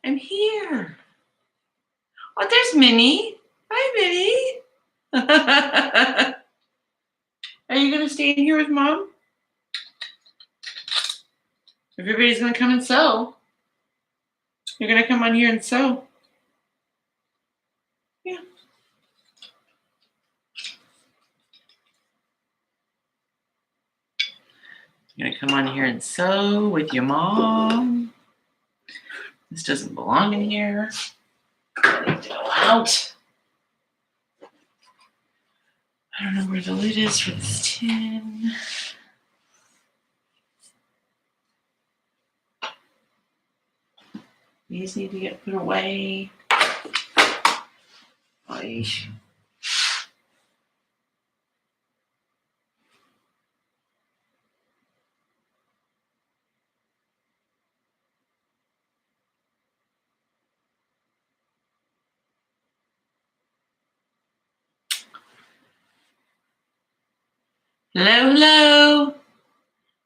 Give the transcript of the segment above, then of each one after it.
I'm here. Oh, there's Minnie. Hi, Minnie. Are you going to stay in here with Mom? Everybody's going to come and sew. You're going to come on here and sew. Yeah. You're going to come on here and sew with your mom. This doesn't belong in here. Let it go out. I don't know where the lid is for this tin. These need to get put away. Oy. Hello, hello.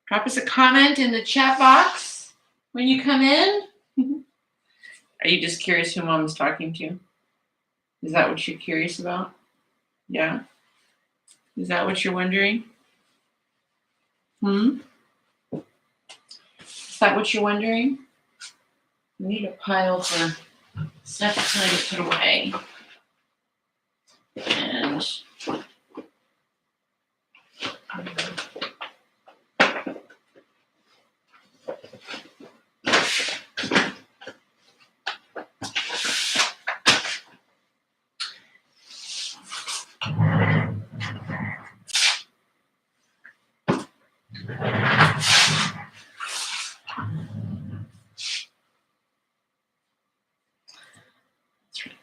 Drop us a comment in the chat box when you come in. Are you just curious who Mom's talking to? Is that what you're curious about? Yeah. Is that what you're wondering? Is that what you're wondering? We need a pile for stuff that's going to put away. And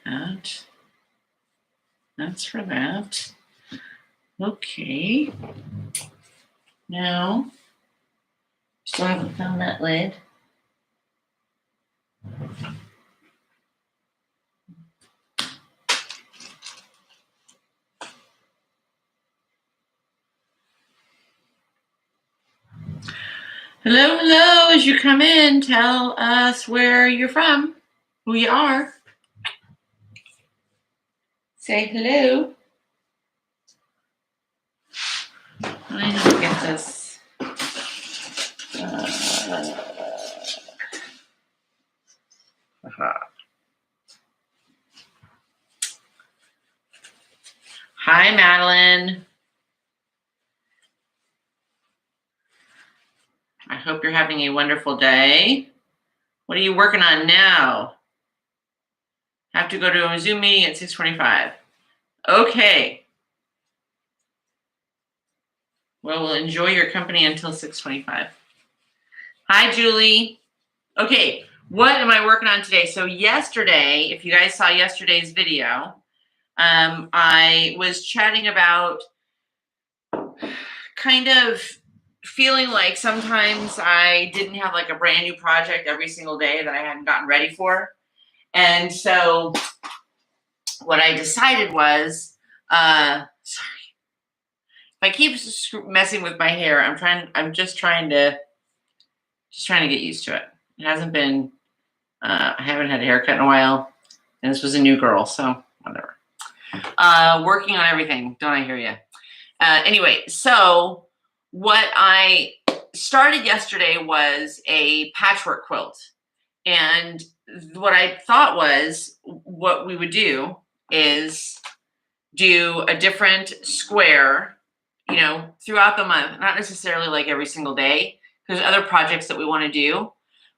that. That's for that. Okay. Now, still haven't found that lid. Hello, hello. As you come in, tell us where you're from, who you are. Say hello. I know to get this. Hi, Madeline. I hope you're having a wonderful day. What are you working on now? Have to go to a Zoom meeting at 6:25. Okay. Well, we'll enjoy your company until 6:25. Hi, Julie. Okay, what am I working on today? So yesterday, if you guys saw yesterday's video, I was chatting about kind of feeling like sometimes I didn't have like a brand new project every single day that I hadn't gotten ready for. And so what I decided was, sorry, if I keep messing with my hair, I'm just trying to get used to it. It hasn't been, I haven't had a haircut in a while, and this was a new girl, so whatever. Working on everything, don't I hear you? Anyway, so what I started yesterday was a patchwork quilt. And what I thought was what we would do is do a different square, you know, throughout the month, not necessarily like every single day. There's other projects that we want to do,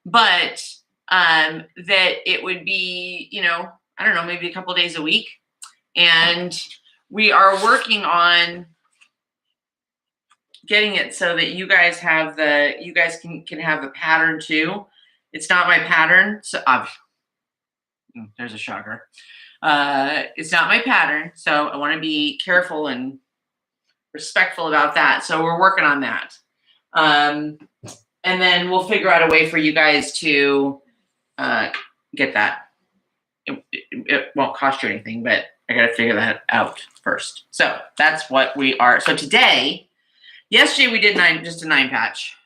but that it would be, you know, I don't know, maybe a couple of days a week. And we are working on getting it so that you guys have you guys can have the pattern too. It's not my pattern, so there's a shocker. It's not my pattern, so I want to be careful and respectful about that. So we're working on that. And then we'll figure out a way for you guys to get that. It won't cost you anything, but I got to figure that out first. So that's what we are. So today, yesterday we did just a 9 patch.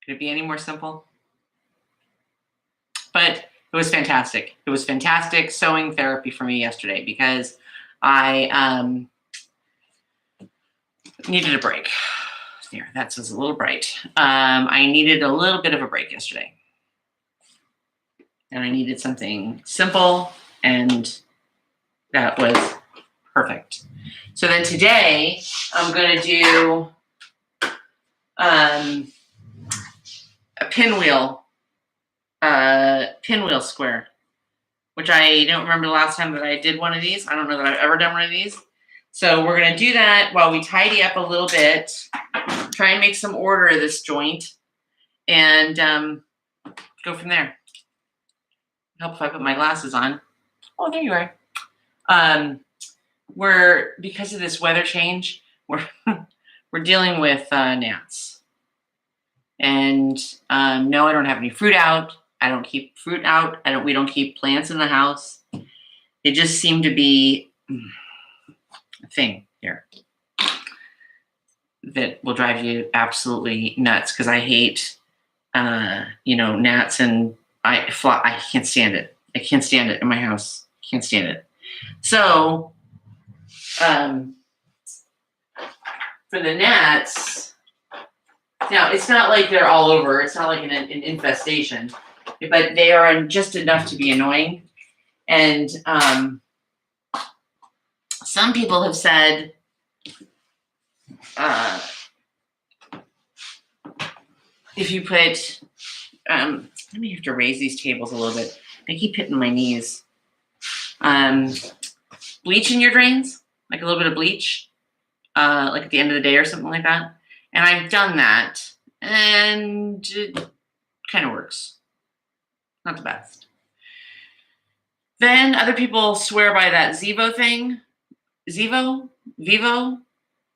Could it be any more simple? But it was fantastic. It was fantastic sewing therapy for me yesterday because I needed a break. Here, that was a little bright. I needed a little bit of a break yesterday. And I needed something simple, and that was perfect. So then today, I'm going to do a pinwheel square, which I don't remember the last time that I did one of these. I don't know that I've ever done one of these. So we're going to do that while we tidy up a little bit, try and make some order of this joint, and go from there. Help if I put my glasses on. Oh, there you are. Because of this weather change, we're dealing with gnats. And no, I don't have any fruit out. I don't keep fruit out. We don't keep plants in the house. It just seemed to be a thing here that will drive you absolutely nuts, because I hate gnats, and I can't stand it. I can't stand it in my house. Can't stand it. So for the gnats, now it's not like they're all over. It's not like an infestation, but they are just enough to be annoying. And some people have said if you put let me have to raise these tables a little bit. They keep hitting my knees. Bleach in your drains, like a little bit of bleach, like at the end of the day or something like that. And I've done that, and it kind of works. Not the best. Then other people swear by that Vivo,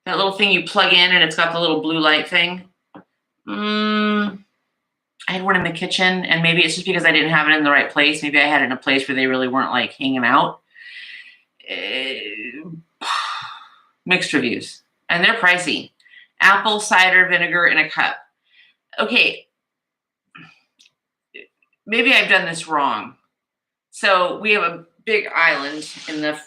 that little thing you plug in, and it's got the little blue light thing. I had one in the kitchen, and maybe it's just because I didn't have it in the right place. Maybe I had it in a place where they really weren't like hanging out. Mixed reviews, and they're pricey. Apple cider vinegar in a cup. Okay, maybe I've done this wrong. So we have a big island in the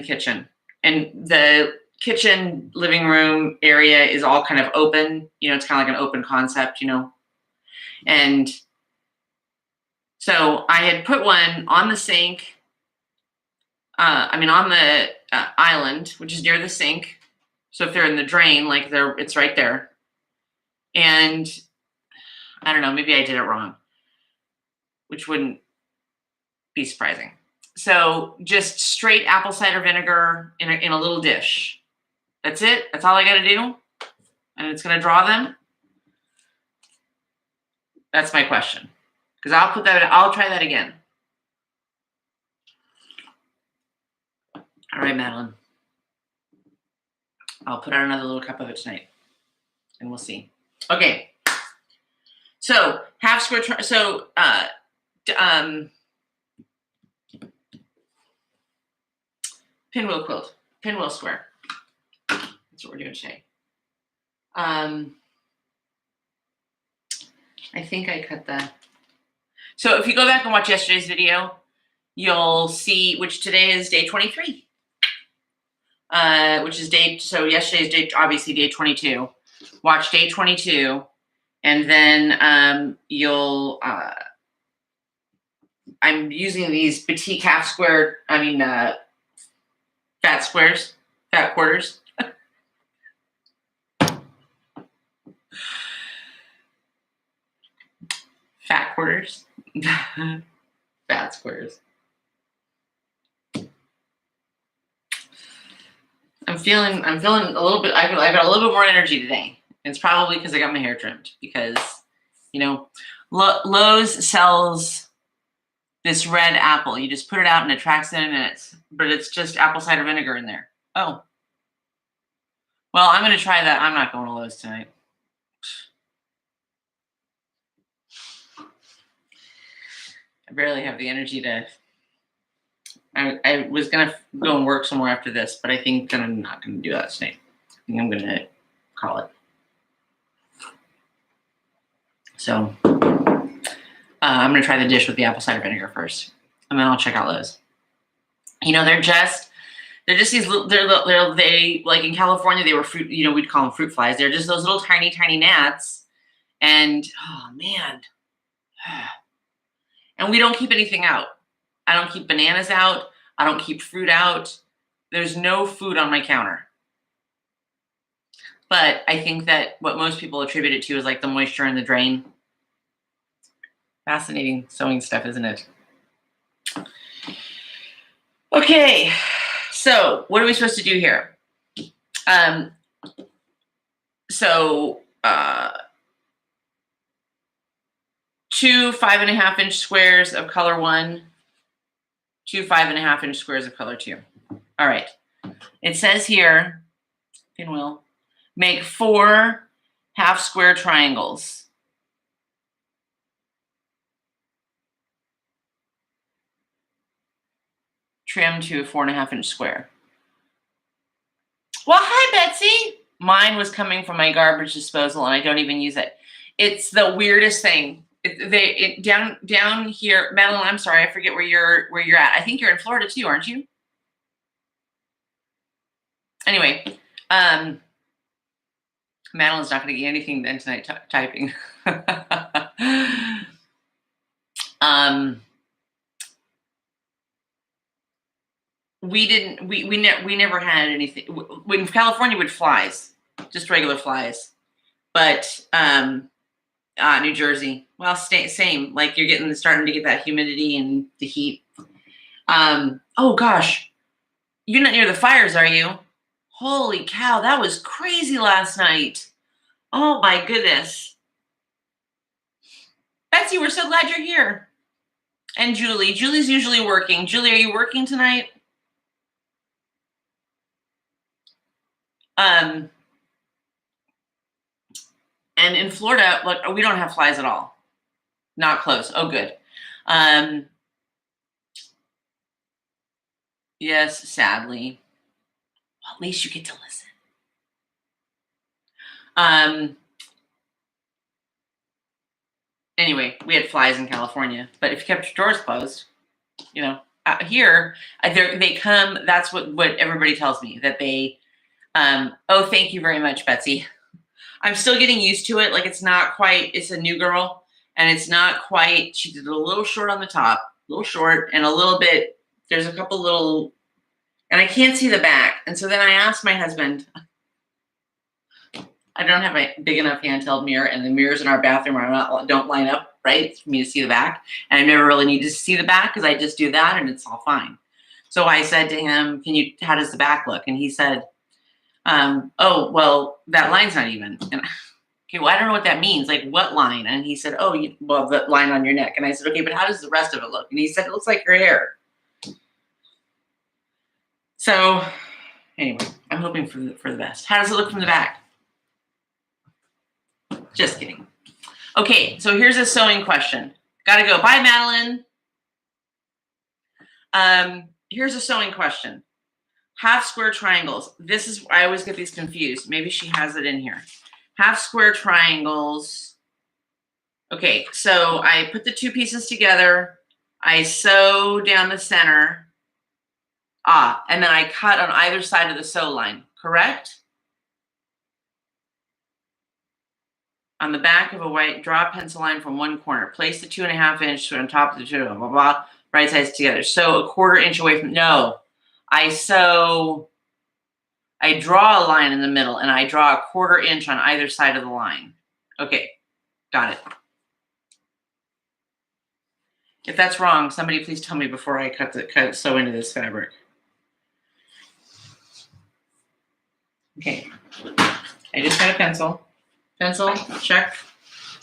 kitchen, and the kitchen living room area is all kind of open. It's kind of like an open concept, And so I had put one on the sink, on the island, which is near the sink. So if they're in the drain, it's right there. And I don't know, maybe I did it wrong, which wouldn't be surprising. So just straight apple cider vinegar in a little dish. That's it. That's all I got to do. And it's going to draw them. That's my question. Because I'll try that again. All right, Madeline. I'll put out another little cup of it tonight, and we'll see. Okay. So half square. Pinwheel quilt, pinwheel square. That's what we're doing today. I think I cut the. So if you go back and watch yesterday's video, you'll see, which today is day 23. So yesterday's day, obviously day 22. Watch day 22, and then I'm using these petite half square, fat squares, fat quarters. Fat quarters. Fat squares. I'm feeling a little bit, I got a little bit more energy today. It's probably because I got my hair trimmed, because, Lowe's sells this red apple. You just put it out and it tracks in, and but it's just apple cider vinegar in there. Oh. Well, I'm going to try that. I'm not going to Lowe's tonight. I barely have the energy to. I was going to go and work somewhere after this, but I think that I'm not going to do that tonight. I think I'm going to call it. So, I'm going to try the dish with the apple cider vinegar first, and then I'll check out those. They're just these little, they like in California, they were fruit, we'd call them fruit flies. They're just those little tiny, tiny gnats. And oh man. And we don't keep anything out. I don't keep bananas out. I don't keep fruit out. There's no food on my counter. But I think that what most people attribute it to is like the moisture in the drain. Fascinating sewing stuff, isn't it? Okay, so what are we supposed to do here? Two 5.5-inch squares of color 1, 2 5.5-inch squares of color 2. All right, it says here, pinwheel, make 4 half square triangles. Trim to a 4.5-inch square. Well, hi, Betsy. Mine was coming from my garbage disposal, and I don't even use it. It's the weirdest thing. Down here, Madeline. I'm sorry, I forget where you're at. I think you're in Florida too, aren't you? Anyway, Madeline's not going to get anything done tonight typing. We never had anything. In California, with flies, just regular flies. But New Jersey, well, same. Like you're starting to get that humidity and the heat. Oh gosh, you're not near the fires, are you? Holy cow, that was crazy last night. Oh my goodness. Betsy, we're so glad you're here. And Julie's usually working. Julie, are you working tonight? And in Florida, look, we don't have flies at all. Not close. Oh, good. Yes, sadly. Well, at least you get to listen. Anyway, we had flies in California, but if you kept your doors closed, here they come. That's what everybody tells me, that they. Oh, thank you very much, Betsy. I'm still getting used to it. Like it's not quite. It's a new girl, and it's not quite. She did a little short on the top, a little short, and a little bit. There's a couple little, and I can't see the back. And so then I asked my husband. I don't have a big enough handheld mirror, and the mirrors in our bathroom don't line up right for me to see the back. And I never really needed to see the back because I just do that, and it's all fine. So I said to him, how does the back look? And he said, oh, well, that line's not even. And okay, well, I don't know what that means. Like, what line? And he said, oh, well, the line on your neck. And I said, okay, but how does the rest of it look? And he said, it looks like your hair. So anyway, I'm hoping for the best. How does it look from the back? Just kidding. Okay, so here's a sewing question. Gotta go. Bye, Madeline. Here's a sewing question. Half square triangles. This is, I always get these confused. Maybe she has it in here. Half square triangles. Okay, so I put the 2 pieces together. I sew down the center. And then I cut on either side of the sew line, correct? On the back of a white, draw a pencil line from one corner. Place the 2.5-inch on top of the 2, blah, blah, blah, right sides together. Sew a 1/4 inch away from, no. I draw a line in the middle, and I draw a 1/4 inch on either side of the line. Okay, got it. If that's wrong, somebody please tell me before I sew into this fabric. Okay, I just got a pencil. Pencil, check.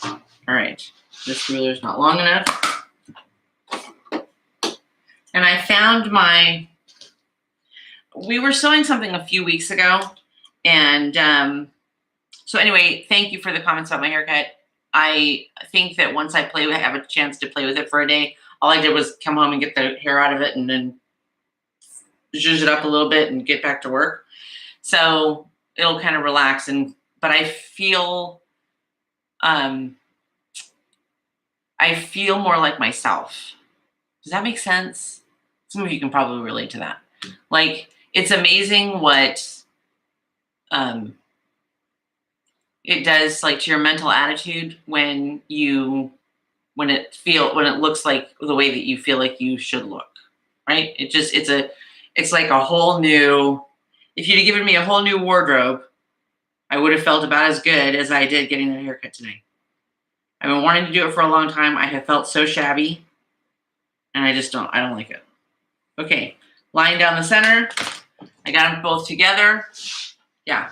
All right, this ruler's not long enough. And I found we were sewing something a few weeks ago. And so anyway, thank you for the comments about my haircut. I think that once I have a chance to play with it for a day, all I did was come home and get the hair out of it and then zhuzh it up a little bit and get back to work. So it'll kind of relax. But I feel I feel more like myself. Does that make sense? Some of you can probably relate to that. Like, it's amazing what it does, like, to your mental attitude when it looks like the way that you feel like you should look, right? It's like a whole new. If you'd have given me a whole new wardrobe, I would have felt about as good as I did getting that haircut today. I've been wanting to do it for a long time. I have felt so shabby, and I don't like it. Okay, line down the center. I got them both together. Yeah.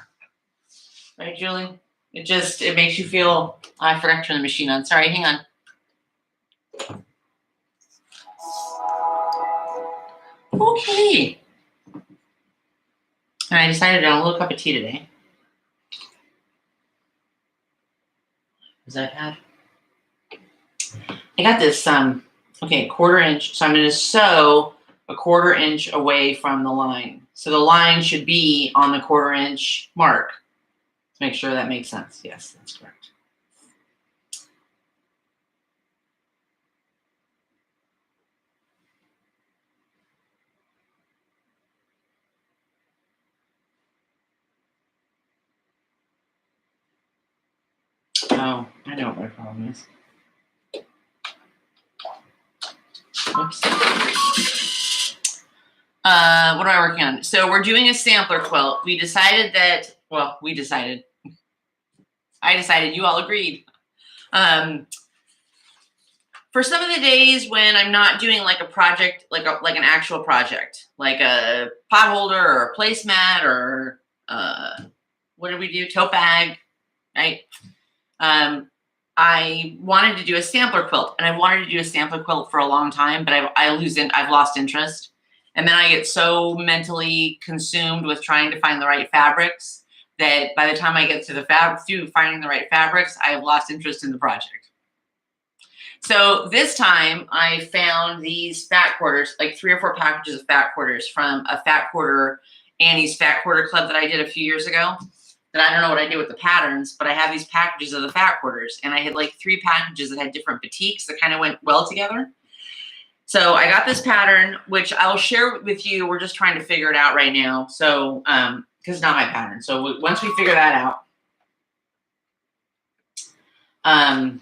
Right, Julie? It makes you feel, I forgot to turn the machine on. Sorry, hang on. Okay. And I decided on a little cup of tea today. Is that bad? I got this, okay, 1/4 inch. So I'm going to sew a 1/4 inch away from the line. So the line should be on the 1/4 inch mark. Let's make sure that makes sense. Yes, that's correct. Oh, I know what my problem is. Oops. What am I working on? So we're doing a sampler quilt. I decided, you all agreed. For some of the days when I'm not doing like a project, like an actual project, like a pot holder or a placemat or what did we do? Tote bag, right? I wanted to do a sampler quilt, and I wanted to do a sampler quilt for a long time, but I've lost interest. And then I get so mentally consumed with trying to find the right fabrics that by the time I get to through finding the right fabrics, I have lost interest in the project. So this time I found these fat quarters, like 3 or 4 packages of fat quarters from a fat quarter, Annie's Fat Quarter Club that I did a few years ago. That I don't know what I did with the patterns, but I have these packages of the fat quarters, and I had like 3 packages that had different batiks that kind of went well together. So I got this pattern, which I'll share with you. We're just trying to figure it out right now. So, because it's not my pattern. So once we figure that out, I'll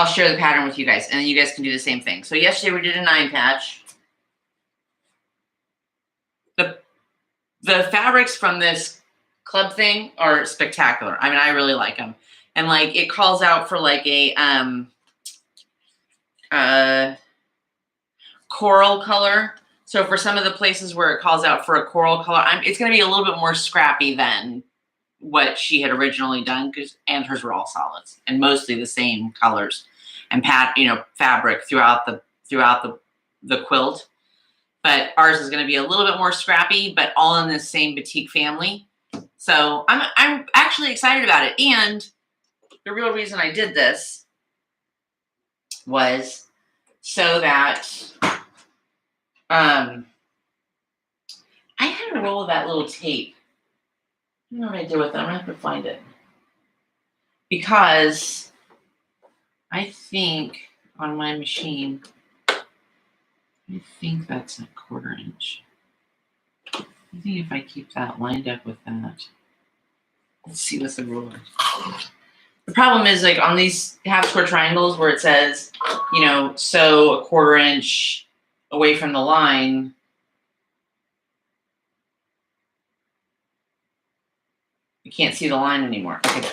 share the pattern with you guys, and then you guys can do the same thing. So yesterday we did a 9 patch. The fabrics from this club thing are spectacular. I mean, I really like them. And like, it calls out for like a coral color. So for some of the places where it calls out for a coral color, it's going to be a little bit more scrappy than what she had originally done, and hers were all solids and mostly the same colors and fabric throughout the quilt. But ours is going to be a little bit more scrappy, but all in the same batik family. So I'm actually excited about it. And the real reason I did this was so that I had a roll of that little tape. I don't know what I did with it. I'm going to have to find it. Because I think on my machine, I think that's a 1/4 inch. I think if I keep that lined up with that, let's see what's the ruler. The problem is, like, on these half square triangles where it says, sew a 1/4 inch away from the line. You can't see the line anymore. Okay,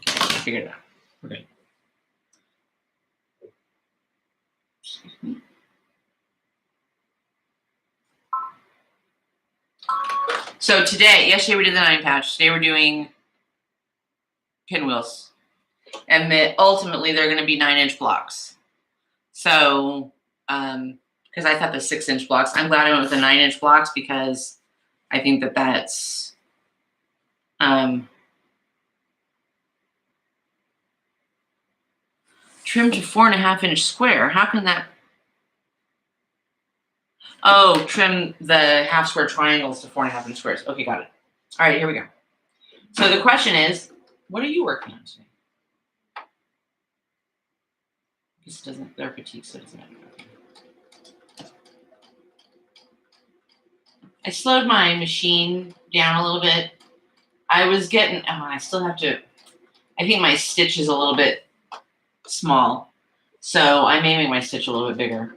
I figured it out. Okay. Excuse me. So yesterday we did the 9 patch. Today we're doing pinwheels. And ultimately they're going to be 9-inch blocks. So, because I thought the 6-inch blocks, I'm glad I went with the 9-inch blocks because I think that's, trim to 4.5-inch square. How can that? Oh, trim the half square triangles to 4.5-inch squares. Okay, got it. All right, here we go. So the question is, what are you working on today? This doesn't, they're petite, so it doesn't matter. I slowed my machine down a little bit. I was getting, I still have to, I think my stitch is a little bit small. So I may make my stitch a little bit bigger.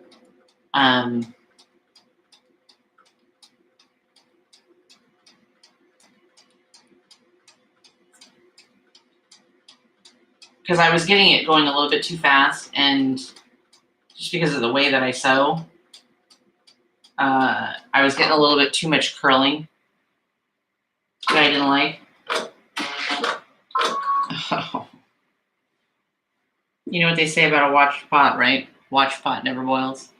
Because I was getting it going a little bit too fast, and just because of the way that I sew, I was getting a little bit too much curling that I didn't like. Oh. You know what they say about a watched pot, right? Watched pot never boils.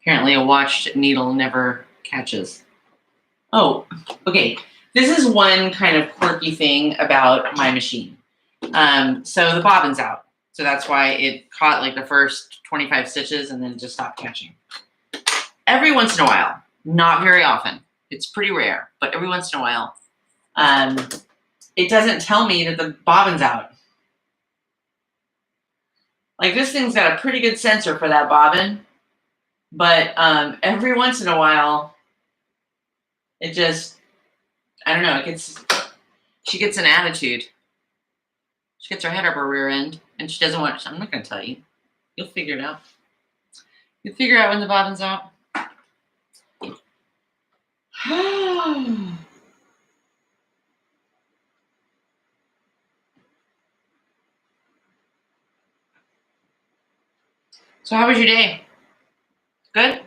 Apparently a watched needle never catches. Oh, okay. This is one kind of quirky thing about my machine. So the bobbin's out. So that's why it caught like the first 25 stitches and then it just stopped catching. Every once in a while, not very often, it's pretty rare, but every once in a while, it doesn't tell me that the bobbin's out. Like this thing's got a pretty good sensor for that bobbin, but every once in a while, it just, I don't know, she gets an attitude. She gets her head up her rear end, and she doesn't want, I'm not going to tell you. You'll figure it out. You'll figure out when the bobbin's out. So how was your day? Good?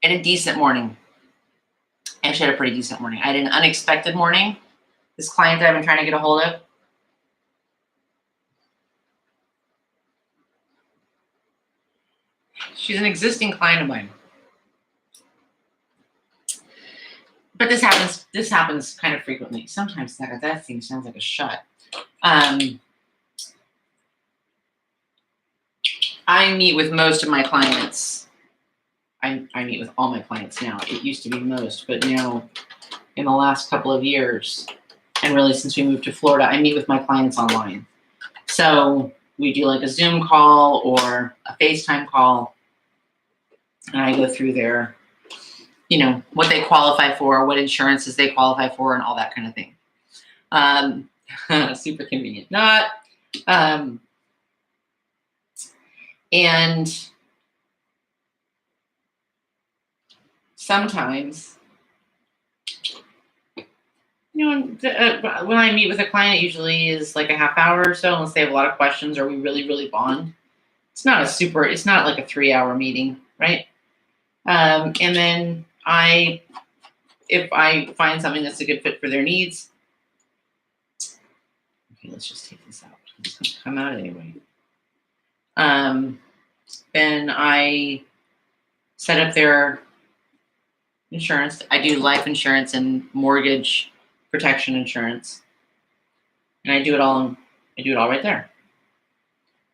I had a decent morning. I actually had a pretty decent morning. I had an unexpected morning. This client I've been trying to get a hold of. She's an existing client of mine. But this happens kind of frequently. Sometimes that thing sounds like a shot. I meet with most of my clients. I meet with all my clients now. It used to be most, but now in the last couple of years, and really since we moved to Florida, I meet with my clients online. So we do like a Zoom call or a FaceTime call, and I go through their, what they qualify for, what insurances they qualify for, and all that kind of thing. Super convenient. Not. And sometimes, when I meet with a client, it usually is like a half hour or so, unless they have a lot of questions or we really, really bond. It's not like a 3-hour meeting, right? And then if I find something that's a good fit for their needs, okay, let's just take this out. It's going to come out anyway. Then I set up their insurance. I do life insurance and mortgage protection insurance, and I do it all right there.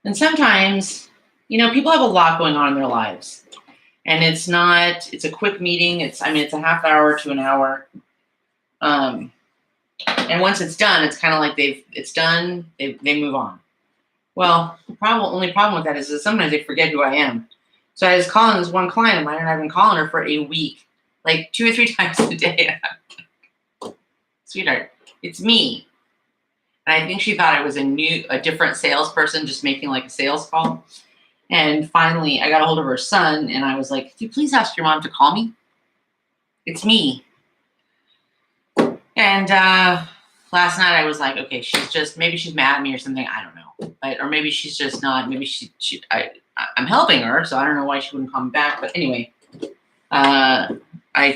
And sometimes, people have a lot going on in their lives, and it's a quick meeting. It's a half hour to an hour. And once it's done, it's kind of like it's done. They move on. Well, the only problem with that is that sometimes they forget who I am. So I was calling this one client of mine, and I've been calling her for a week, like 2 or 3 times a day. Sweetheart, it's me. And I think she thought I was a different salesperson just making like a sales call. And finally, I got a hold of her son, and I was like, "Could you please ask your mom to call me? It's me." And last night I was like, okay, maybe she's mad at me or something. I don't know. Or maybe she's just not. Maybe I'm helping her, so I don't know why she wouldn't call me back. But anyway, I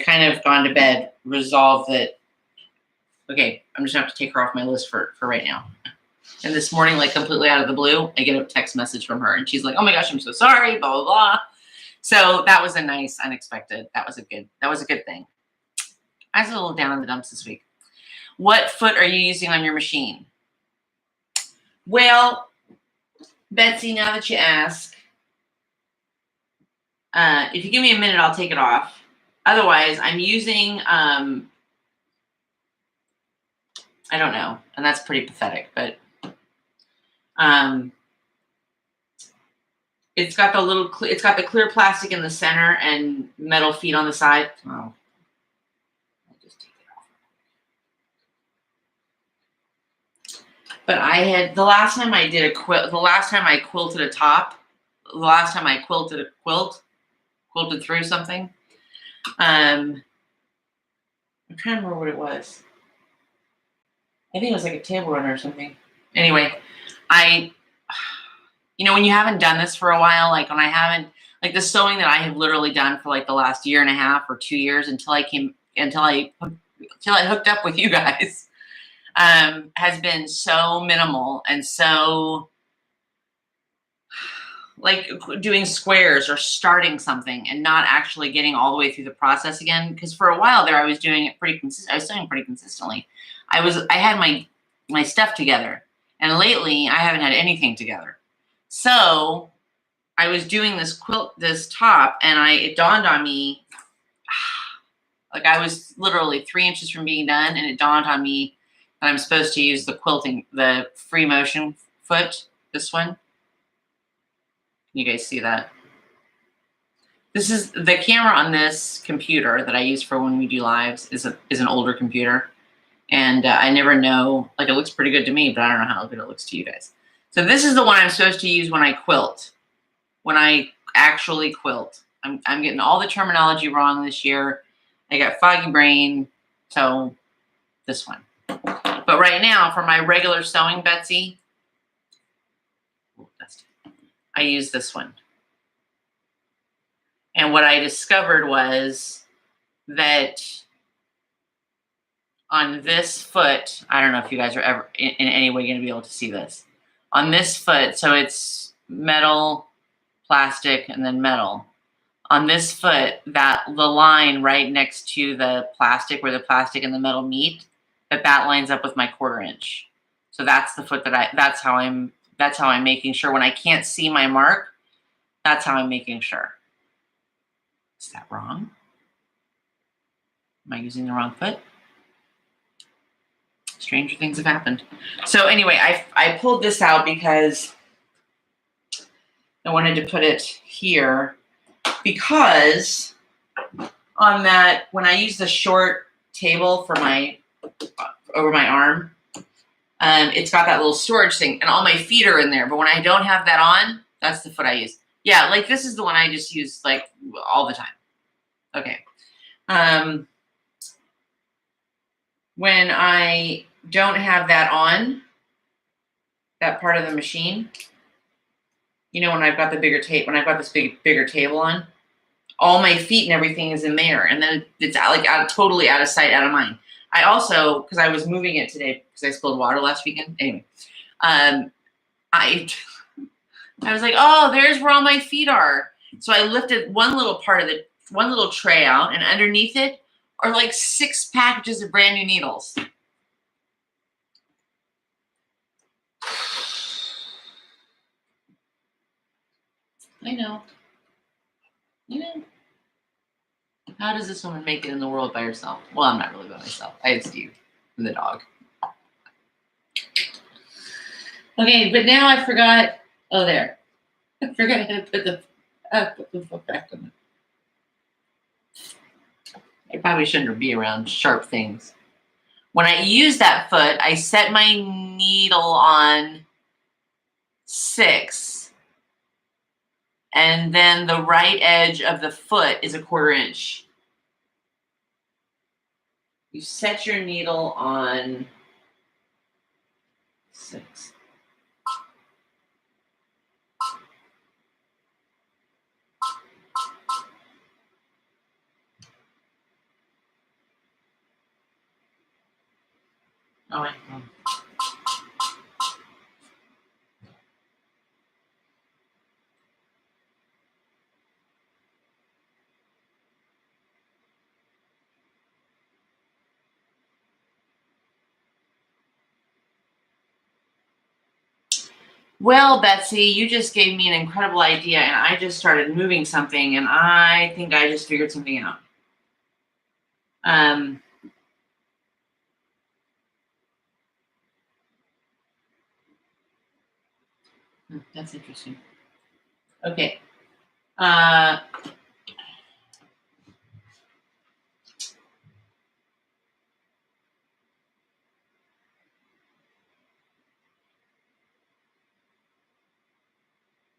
kind of gone to bed, resolved that, okay, I'm just going to have to take her off my list for right now. And this morning, like completely out of the blue, I get a text message from her, and she's like, "Oh my gosh, I'm so sorry, blah, blah, blah." So that was a nice, unexpected, that was a good thing. I was a little down in the dumps this week. What foot are you using on your machine? Well, Betsy, now that you ask, if you give me a minute, I'll take it off. Otherwise, I'm using I don't know. And that's pretty pathetic, but it's got it's got the clear plastic in the center and metal feet on the side. Oh, I'll just take it off. But I had, the last time I did a quilt, the last time I quilted a top, the last time I quilted a quilt, quilted through something, I'm trying to remember what it was. I think it was like a table runner or something. Anyway, you know, when you haven't done this for a while, like when I haven't, like the sewing that I have literally done for like the last year and a half or 2 years until I hooked up with you guys, has been so minimal and so like doing squares or starting something and not actually getting all the way through the process again. Because for a while there, I was doing it pretty consistent. I was sewing pretty consistently. I had my stuff together, and lately I haven't had anything together. So I was doing this top, and it dawned on me, like I was literally 3 inches from being done, and it dawned on me that I'm supposed to use the quilting, the free motion foot, this one. You guys see that? This is the camera on this computer that I use for when we do lives is an older computer. And I never know, like it looks pretty good to me, but I don't know how good it looks to you guys. So this is the one I'm supposed to use when I quilt, when I actually quilt. I'm getting all the terminology wrong this year. I got foggy brain, so this one. But right now, for my regular sewing Betsy, I use this one. And what I discovered was that on this foot, I don't know if you guys are ever in any way going to be able to see this. On this foot, so it's metal, plastic, and then metal. On this foot, the line right next to the plastic, where the plastic and the metal meet, that lines up with my 1/4 inch. So that's the foot that's how I'm making sure when I can't see my mark, that's how I'm making sure. Is that wrong? Am I using the wrong foot? Stranger things have happened. So anyway, I pulled this out because I wanted to put it here, because on that, when I use the short table for over my arm, it's got that little storage thing, and all my feet are in there. But when I don't have that on, that's the foot I use. Yeah, like this is the one I just use like all the time. Okay. When I don't have that on, that part of the machine, you know, when I've got the bigger tape, when I've got this bigger table on, all my feet and everything is in there, and then it's totally out of sight, out of mind. I also, because I was moving it today because I spilled water last weekend. Anyway, I was like, oh, there's where all my feet are. So I lifted one little tray out, and underneath it are like 6 packages of brand new needles. I know. How does this woman make it in the world by herself? Well, I'm not really by myself. I have Steve and the dog. Okay, but now I forgot. Oh, there. I forgot how to put the foot back on. I probably shouldn't be around sharp things. When I use that foot, I set my needle on 6. And then the right edge of the foot is a 1/4 inch. You set your needle on 6. Oh, wait. Well, Betsy, you just gave me an incredible idea, and I just started moving something, and I think I just figured something out. That's interesting. Okay.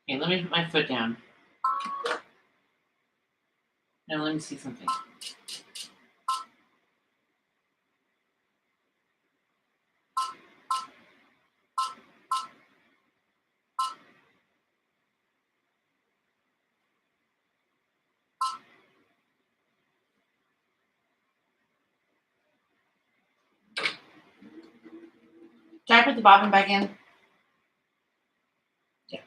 Okay, let me put my foot down. Now let me see something. Did I put the bobbin back in? Yeah.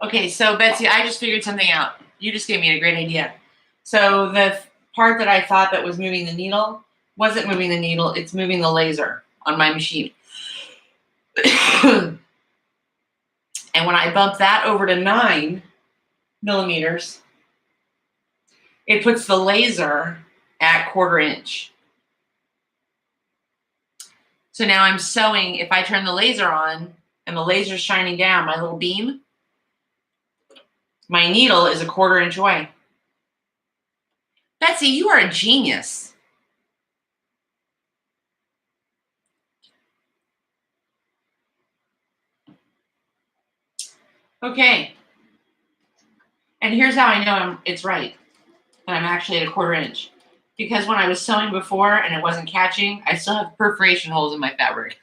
Okay, so Betsy, I just figured something out. You just gave me a great idea. So the part that I thought that was moving the needle wasn't moving the needle, it's moving the laser on my machine. And when I bump that over to 9 millimeters, it puts the laser at 1/4 inch. So now I'm sewing, if I turn the laser on and the laser's shining down my little beam, my needle is a 1/4 inch away. Betsy, you are a genius. Okay. And here's how I know it's right. And I'm actually at a 1/4 inch. Because when I was sewing before and it wasn't catching, I still have perforation holes in my fabric.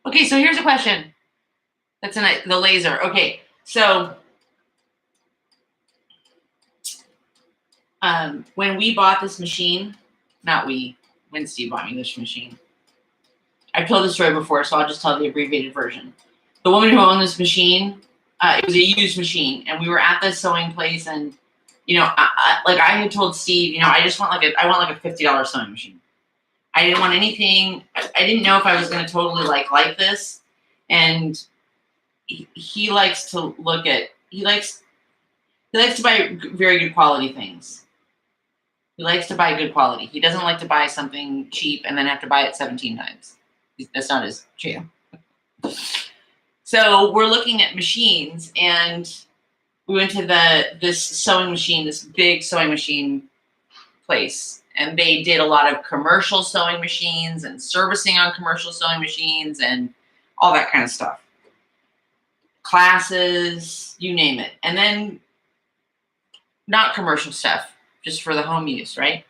Okay, so here's a question. That's the laser. Okay, so when we bought this machine, not we, when Steve bought me this machine, I've told this story before, so I'll just tell the abbreviated version. The woman who owned this machine, it was a used machine, and we were at this sewing place, and I had told Steve, I just want I want like a $50 sewing machine. I didn't want anything. I didn't know if I was going to totally like this, and he likes to look at. He likes to buy very good quality things. He likes to buy good quality. He doesn't like to buy something cheap and then have to buy it 17 times. That's not his jam. So we're looking at machines, and we went to this sewing machine, this big sewing machine place, and they did a lot of commercial sewing machines and servicing on commercial sewing machines and all that kind of stuff. Classes, you name it. And then not commercial stuff, just for the home use, right?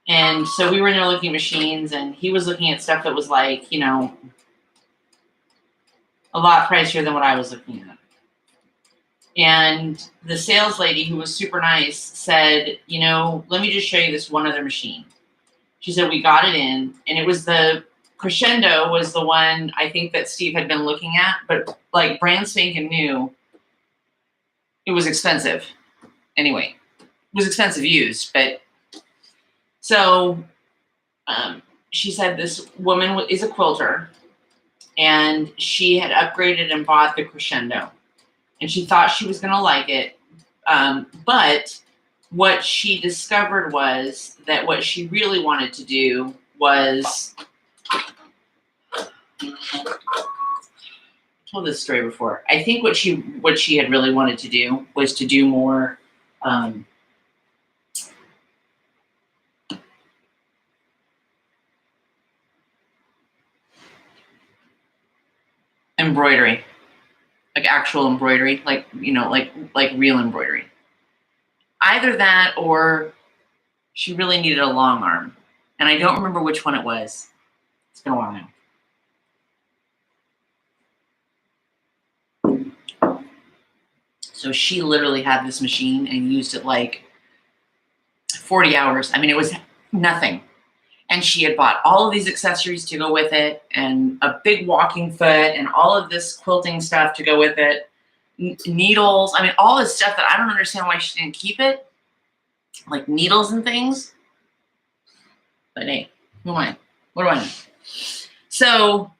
And so we were in there looking at machines, and he was looking at stuff that was like, a lot pricier than what I was looking at. And the sales lady, who was super nice, said, let me just show you this one other machine. She said, we got it in, and it was the Crescendo was the one I think that Steve had been looking at, but like brand spanking new. It was expensive. Anyway, it was expensive used, but so she said this woman is a quilter, and she had upgraded and bought the Crescendo, and she thought she was going to like it, but what she discovered was that what she really wanted to do was, I told this story before. I think what she had really wanted to do was to do more embroidery, like actual embroidery, like real embroidery. Either that, or she really needed a long arm, and I don't remember which one it was. It's been a while now. So she literally had this machine and used it like 40 hours. I mean, it was nothing. And she had bought all of these accessories to go with it, and a big walking foot, and all of this quilting stuff to go with it, needles. I mean, all this stuff that I don't understand why she didn't keep it, like needles and things. But hey, who am I? What do I know? So,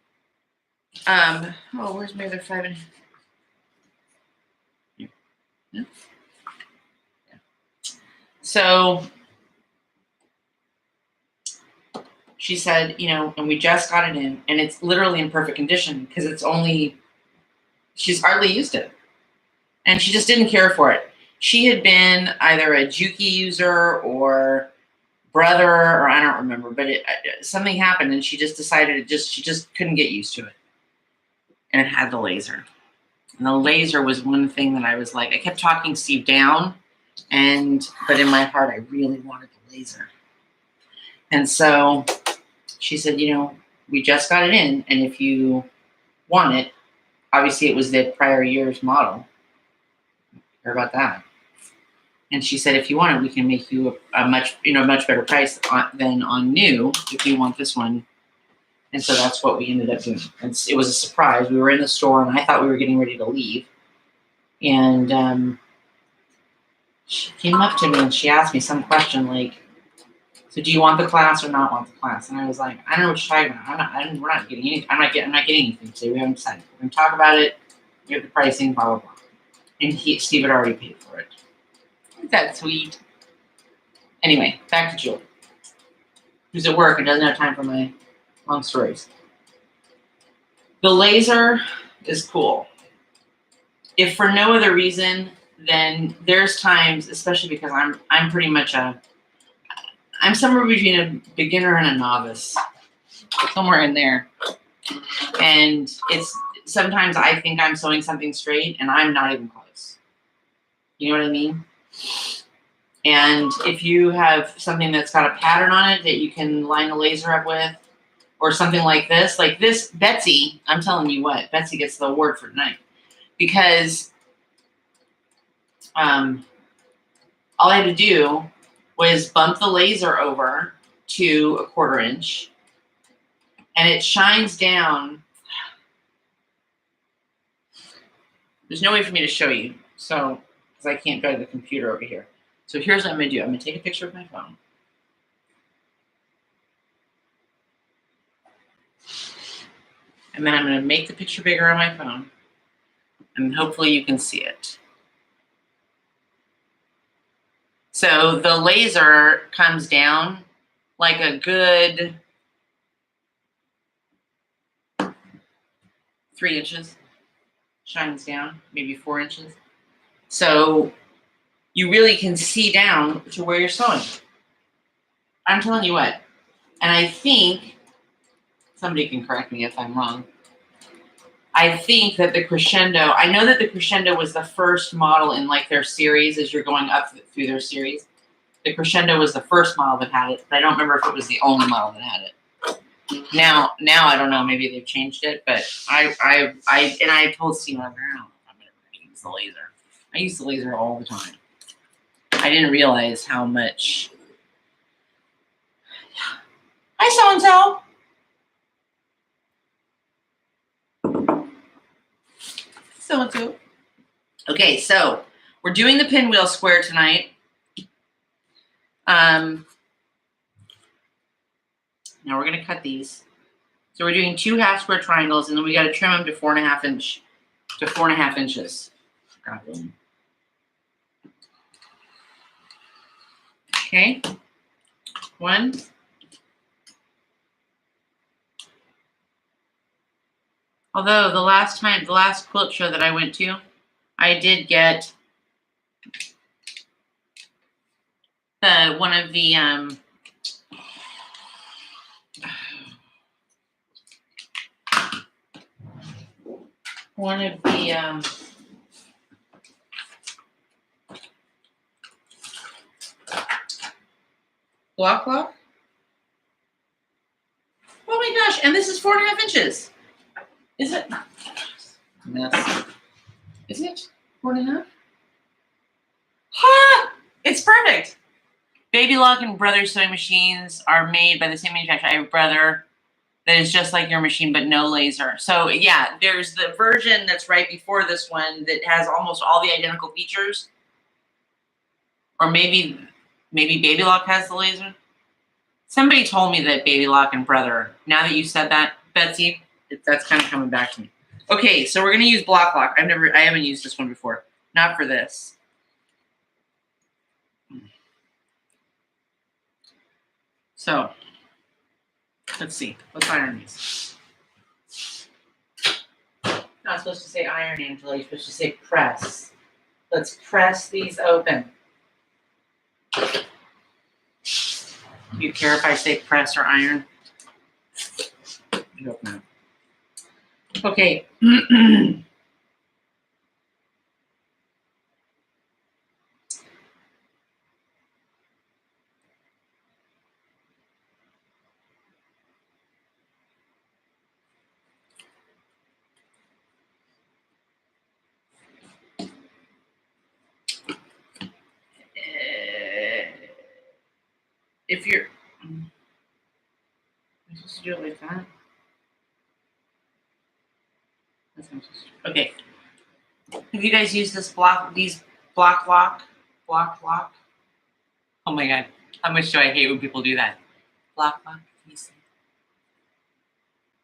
where's my other 5 and yeah. So she said, you know, and we just got it in, and it's literally in perfect condition because she's hardly used it. And she just didn't care for it. She had been either a Juki user or brother, or I don't remember, but something happened and she just decided she just couldn't get used to it. And it had the laser. And the laser was one thing that I was like, I kept talking Steve down, but in my heart, I really wanted the laser. And so she said, you know, we just got it in, and if you want it, obviously it was the prior year's model. Hear about that? And she said, if you want it, we can make you a much better price than on new if you want this one. And so that's what we ended up doing. It was a surprise. We were in the store, and I thought we were getting ready to leave. And she came up to me and she asked me some question like, so do you want the class or not want the class? And I was like, I don't know what you're talking about. We're not getting anything. I'm not getting anything today. We haven't decided. We're going to talk about it. We have the pricing, blah, blah, blah. And Steve had already paid for it. Isn't that sweet? Anyway, back to Julie, who's at work and doesn't have time for my long stories. The laser is cool. If for no other reason, then there's times, especially because I'm pretty much I'm somewhere between a beginner and a novice, somewhere in there. And it's sometimes I think I'm sewing something straight and I'm not even close. You know what I mean? And if you have something that's got a pattern on it that you can line the laser up with, or something like this, Betsy, I'm telling you what, Betsy gets the award for tonight. Because all I had to do was bump the laser over to 1/4 inch, and it shines down. There's no way for me to show you, so because I can't go to the computer over here. So here's what I'm going to do. I'm going to take a picture of my phone. And then I'm going to make the picture bigger on my phone, and hopefully you can see it. So the laser comes down like a good 3 inches, shines down, maybe 4 inches. So you really can see down to where you're sewing. I'm telling you what, and I think, somebody can correct me if I'm wrong, I think that the Crescendo, I know that the Crescendo was the first model in like their series as you're going up through their series. The Crescendo was the first model that had it, but I don't remember if it was the only model that had it. Now I don't know, maybe they've changed it, but I told Steve, I don't know if I'm gonna use the laser. I use the laser all the time. I didn't realize how much. Hi, so-and-so. Okay, so we're doing the pinwheel square tonight. Now we're going to cut these. So we're doing 2 half square triangles, and then we got to trim them to 4.5 inches. God, really. Okay, 1. Although the last quilt show that I went to, I did get one of the block. Oh my gosh! And this is 4.5 inches. Is it? Mess. Is it 4.5? Ha! It's perfect. Baby Lock and Brothers sewing machines are made by the same manufacturer. I have a brother that is just like your machine, but no laser. So yeah, there's the version that's right before this one that has almost all the identical features. Or maybe Baby Lock has the laser. Somebody told me that Baby Lock and Brother. Now that you said that, Betsy, that's kind of coming back to me. Okay, so we're gonna use Block Lock. I haven't used this one before. Not for this. So let's see. Let's iron these. Not supposed to say iron, Angela. You're supposed to say press. Let's press these open. Do you care if I say press or iron? I hope not. Okay. If you're, am I supposed to do it like that? That's how I'm supposed to. Okay. Have you guys used this block lock? Oh my god, how much do I hate when people do that? Block lock.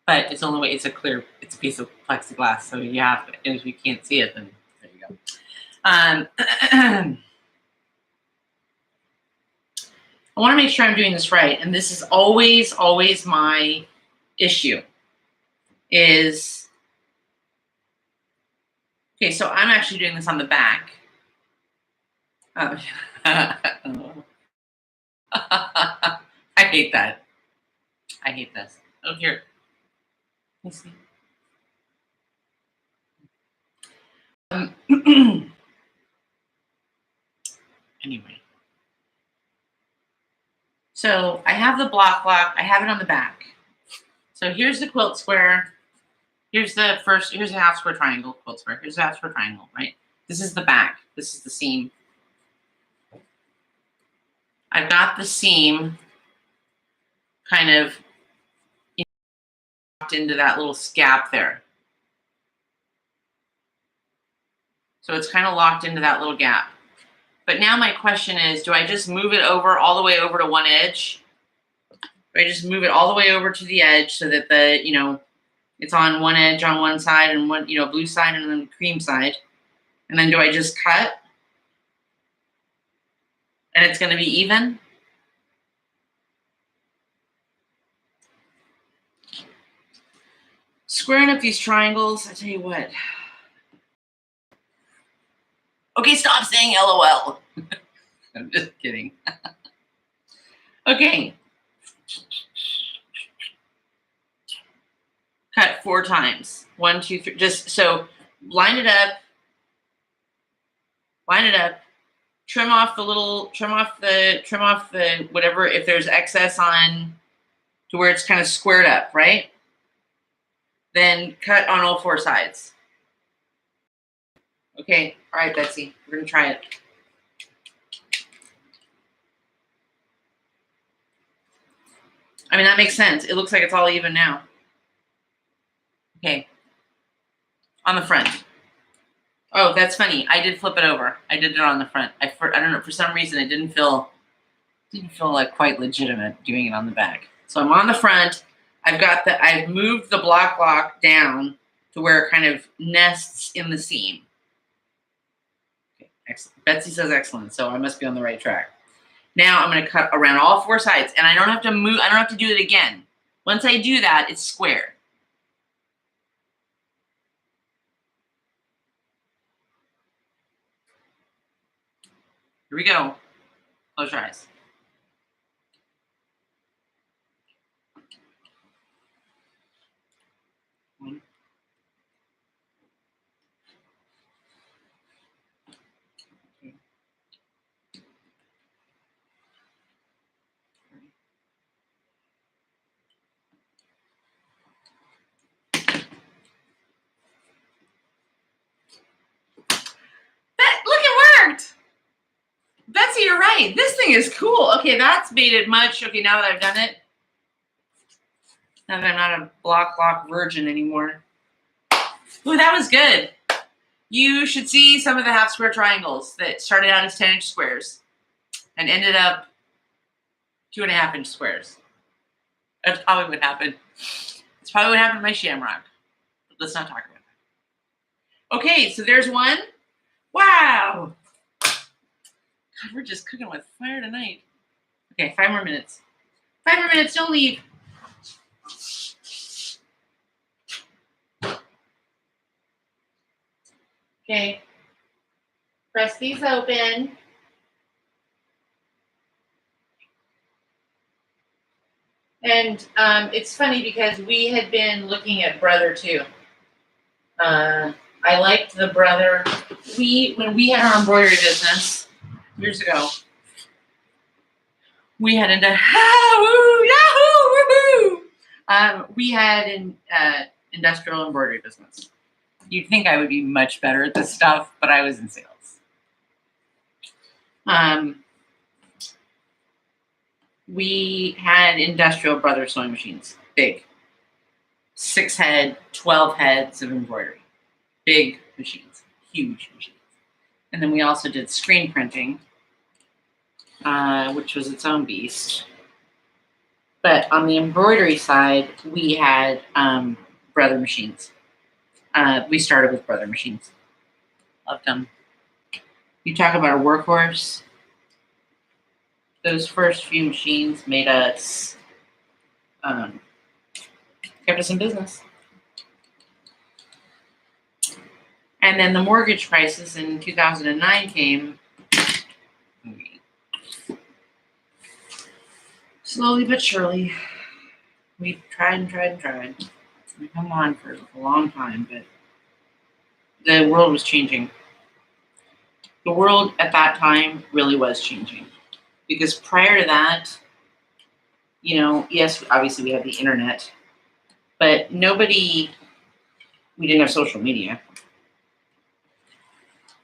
But it's only way. It's a piece of plexiglass, so you have. And if you can't see it, then there you go. I want to make sure I'm doing this right, and this is always my issue. Is okay. So I'm actually doing this on the back. I hate that. I hate this. Oh, here. Let's see. Anyway. So I have the block lock. I have it on the back. So here's the quilt square. Here's the half square triangle quilt square. Here's the half square triangle, right? This is the back. This is the seam. I've got the seam kind of locked into that little gap there. So it's kind of locked into that little gap. But now my question is, do I just move it over all the way over to one edge? Do I just move it all the way over to the edge so that it's on one edge on one side and one, blue side and then cream side? And then do I just cut? And it's going to be even? Squaring up these triangles, I tell you what. Okay, stop saying LOL. I'm just kidding. Okay. Cut 4 times. 1, 2, 3. Just so line it up. Line it up. Trim off the whatever, if there's excess on to where it's kind of squared up, right? Then cut on all 4 sides. Okay, all right, Betsy, we're gonna try it. I mean, that makes sense. It looks like it's all even now. Okay, on the front. Oh, that's funny. I did flip it over. I did it on the front. I don't know, for some reason it didn't feel like quite legitimate doing it on the back. So I'm on the front. I've moved the block lock down to where it kind of nests in the seam. Okay, excellent. Betsy says excellent, so I must be on the right track. Now I'm going to cut around all 4 sides, and I don't have to move. I don't have to do it again. Once I do that, it's square. Here we go. Close your eyes. Look, it worked. Betsy, you're right. This thing is cool. Okay, that's made it much. Okay, now that I've done it. Now that I'm not a block lock virgin anymore. Ooh, that was good. You should see some of the half square triangles that started out as 10-inch squares and ended up 2.5-inch squares. That's probably what happened. It's probably what happened to my shamrock. But let's not talk about that. Okay, so there's one. Wow. God, we're just cooking with fire tonight. Okay, 5 more minutes. 5 more minutes, don't leave. Okay. Press these open. And it's funny because we had been looking at Brother too. I liked the Brother. When we had our embroidery business years ago, we had we had an industrial embroidery business. You'd think I would be much better at this stuff, but I was in sales. We had industrial Brother sewing machines, big, 6 head, 12 heads of embroidery, big machines, huge machines. And then we also did screen printing, which was its own beast. But on the embroidery side, we had Brother machines. We started with Brother machines. Loved them. You talk about a workhorse. Those first few machines made us, kept us in business. And then the mortgage crisis in 2009 came. Slowly but surely, we tried and tried and tried. We've come on for a long time, but the world was changing. The world at that time really was changing. Because prior to that, you know, yes, obviously we had the internet, but we didn't have social media.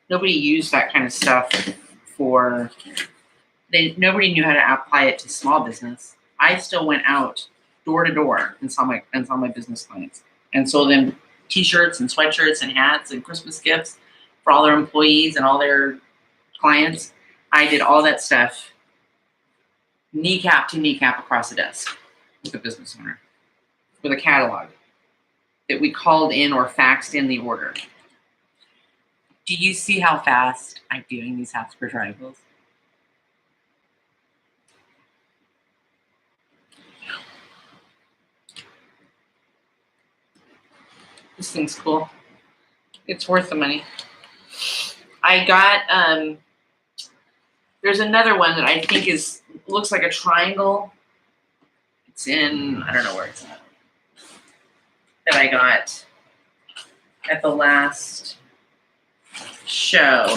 Nobody used that kind of stuff nobody knew how to apply it to small business. I still went out door to door and saw my business clients and sold them t-shirts and sweatshirts and hats and Christmas gifts for all their employees and all their clients. I did all that stuff kneecap to kneecap across the desk with a business owner with a catalog that we called in or faxed in the order. Do you see how fast I'm doing these half square triangles? This thing's cool. It's worth the money. I got, there's another one that I think looks like a triangle. It's in, I don't know where it's at. That I got at the last show.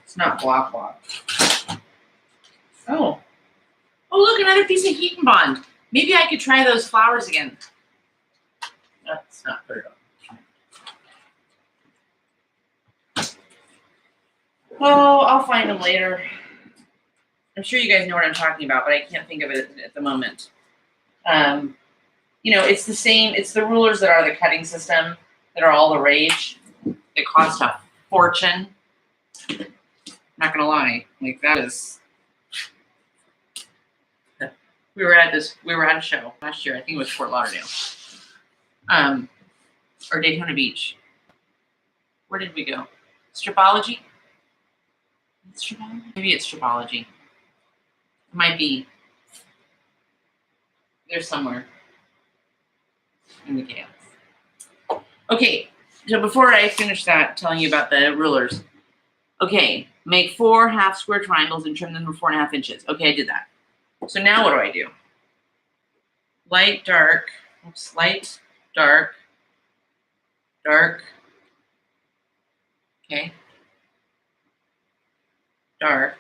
It's not block block. Oh, look, another piece of heat and bond. Maybe I could try those flowers again. That's not put it on. Oh, I'll find them later. I'm sure you guys know what I'm talking about, but I can't think of it at the moment. You know, it's the same. It's the rulers that are the cutting system that are all the rage. They cost a fortune. I'm not gonna lie, like that is. We were at a show last year. I think it was Fort Lauderdale, or Daytona Beach. Where did we go? Stripology. Maybe it's Stripology. It might be. There's somewhere in the chaos. Okay, so before I finish that, telling you about the rulers. Okay, make 4 half square triangles and trim them to 4.5 inches. Okay, I did that. So now what do? Light, dark, light, dark, dark. Okay. Dark.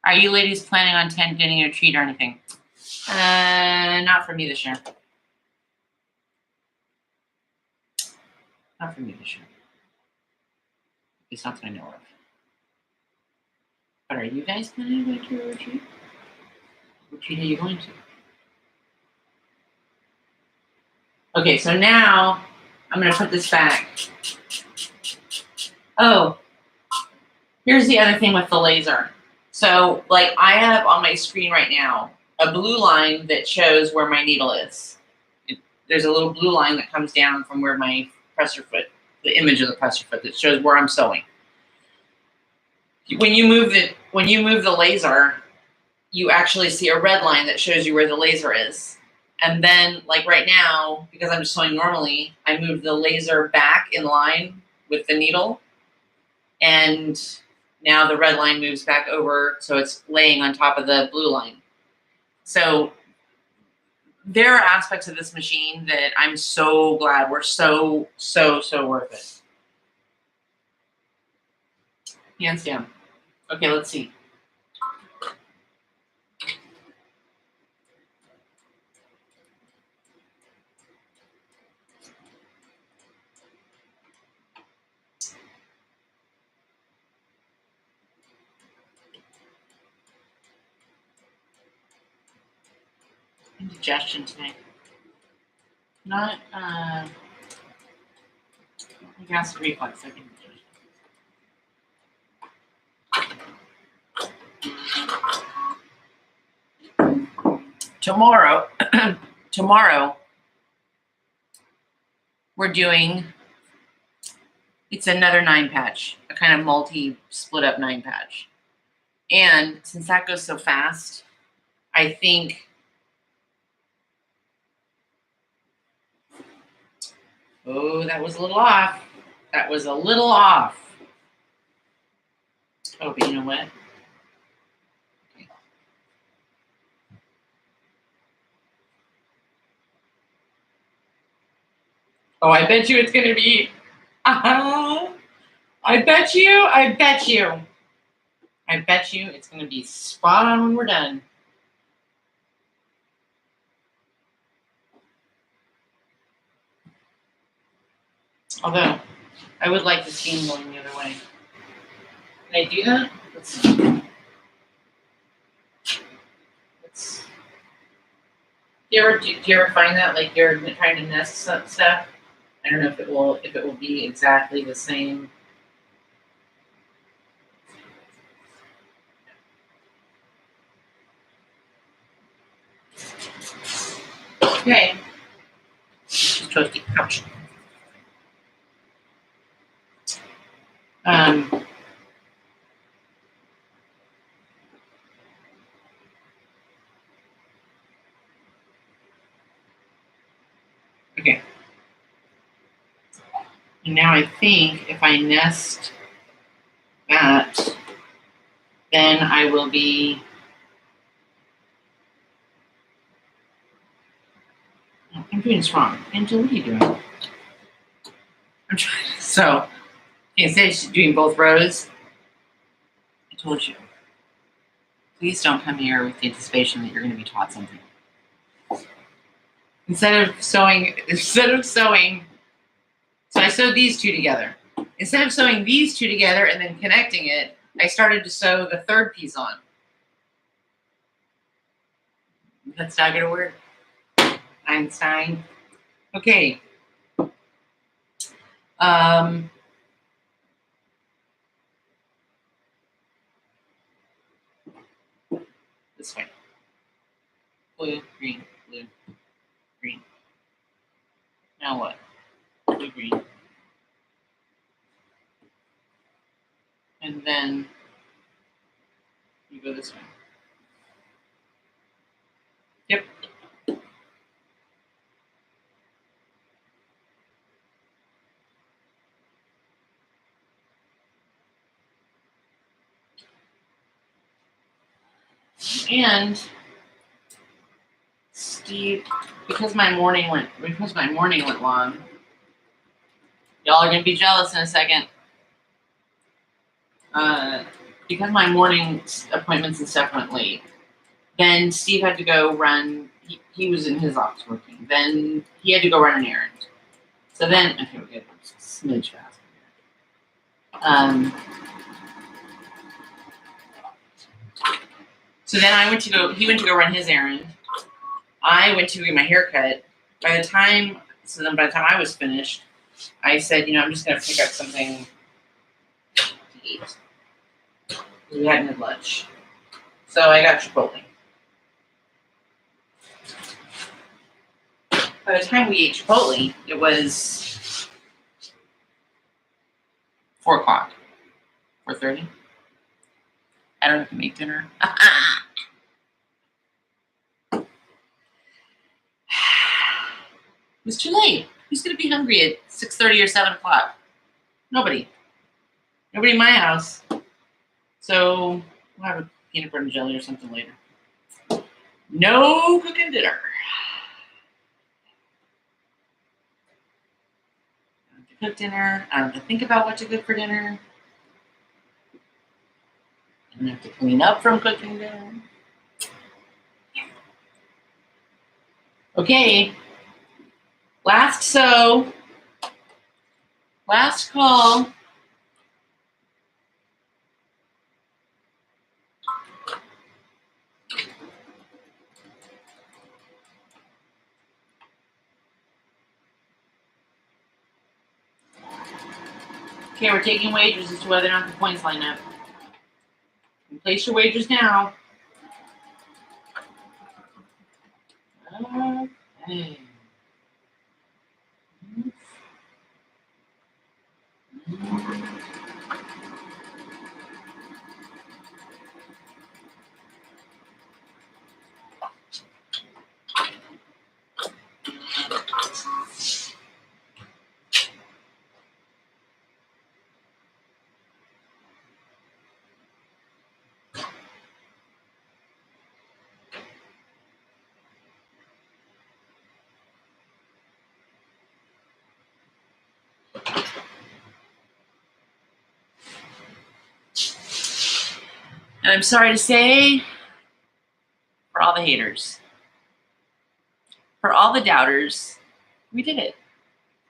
Are you ladies planning on getting a treat or anything? Not for me this year. Not for me this year. It's not that I know of. But are you guys planning to go to a retreat? What retreat are you going to? Okay, so now I'm going to put this back. Oh, here's the other thing with the laser. So, like, I have on my screen right now a blue line that shows where my needle is. there's a little blue line that comes down from where my presser foot, the image of the presser foot that shows where I'm sewing. When you move the laser, you actually see a red line that shows you where the laser is. And then, like right now, because I'm just sewing normally, I moved the laser back in line with the needle. And now the red line moves back over, so it's laying on top of the blue line. So there are aspects of this machine that I'm so glad were so worth it. Hands down. Okay, let's see. Indigestion today. Not acid reflux. I think. Tomorrow, we're doing. It's another 9 patch, a kind of multi-split up 9 patch, and since that goes so fast, I think. Oh, that was a little off. That was a little off. Oh, but you know what? Okay. Oh, I bet you it's going to be. I bet you it's going to be spot on when we're done. Although, I would like the steam going the other way. Can I do that? Let's see. Do you ever find that, like, you're trying to nest stuff? I don't know if it will be exactly the same. Okay. Toasty. Ouch. Okay. And now I think if I nest that, then I will be. I'm doing this wrong. Angela, what are you doing? I'm trying. So, instead of doing both rows, I told you. Please don't come here with the anticipation that you're going to be taught something. Instead of sewing, so I sewed these two together. Instead of sewing these two together and then connecting it, I started to sew the third piece on. That's not going to work. Einstein. Okay. This way. Blue, green, blue, green. Now what? Blue, green. And then you go this way. Yep. And Steve, because my morning went long, y'all are gonna be jealous in a second. Because my morning appointments and stuff went late, then Steve had to go run. He was in his office working. Then he had to go run an errand. So then, okay, we get a smidge fast. So then he went to go run his errand. I went to get my hair cut. By the time I was finished, I said, I'm just going to pick up something to eat. We hadn't had lunch. So I got Chipotle. By the time we ate Chipotle, it was 4 o'clock, 4:30. I don't have to make dinner. It was too late. Who's going to be hungry at 6:30 or 7 o'clock? Nobody. Nobody in my house. So we'll have a peanut butter and jelly or something later. No cooking dinner. I don't have to cook dinner. I don't have to think about what to cook for dinner. I don't have to clean up from cooking dinner. Okay. Last call. Okay, we're taking wagers as to whether or not the points line up. Place your wagers now. Okay. And I'm sorry to say, for all the haters, for all the doubters, we did it.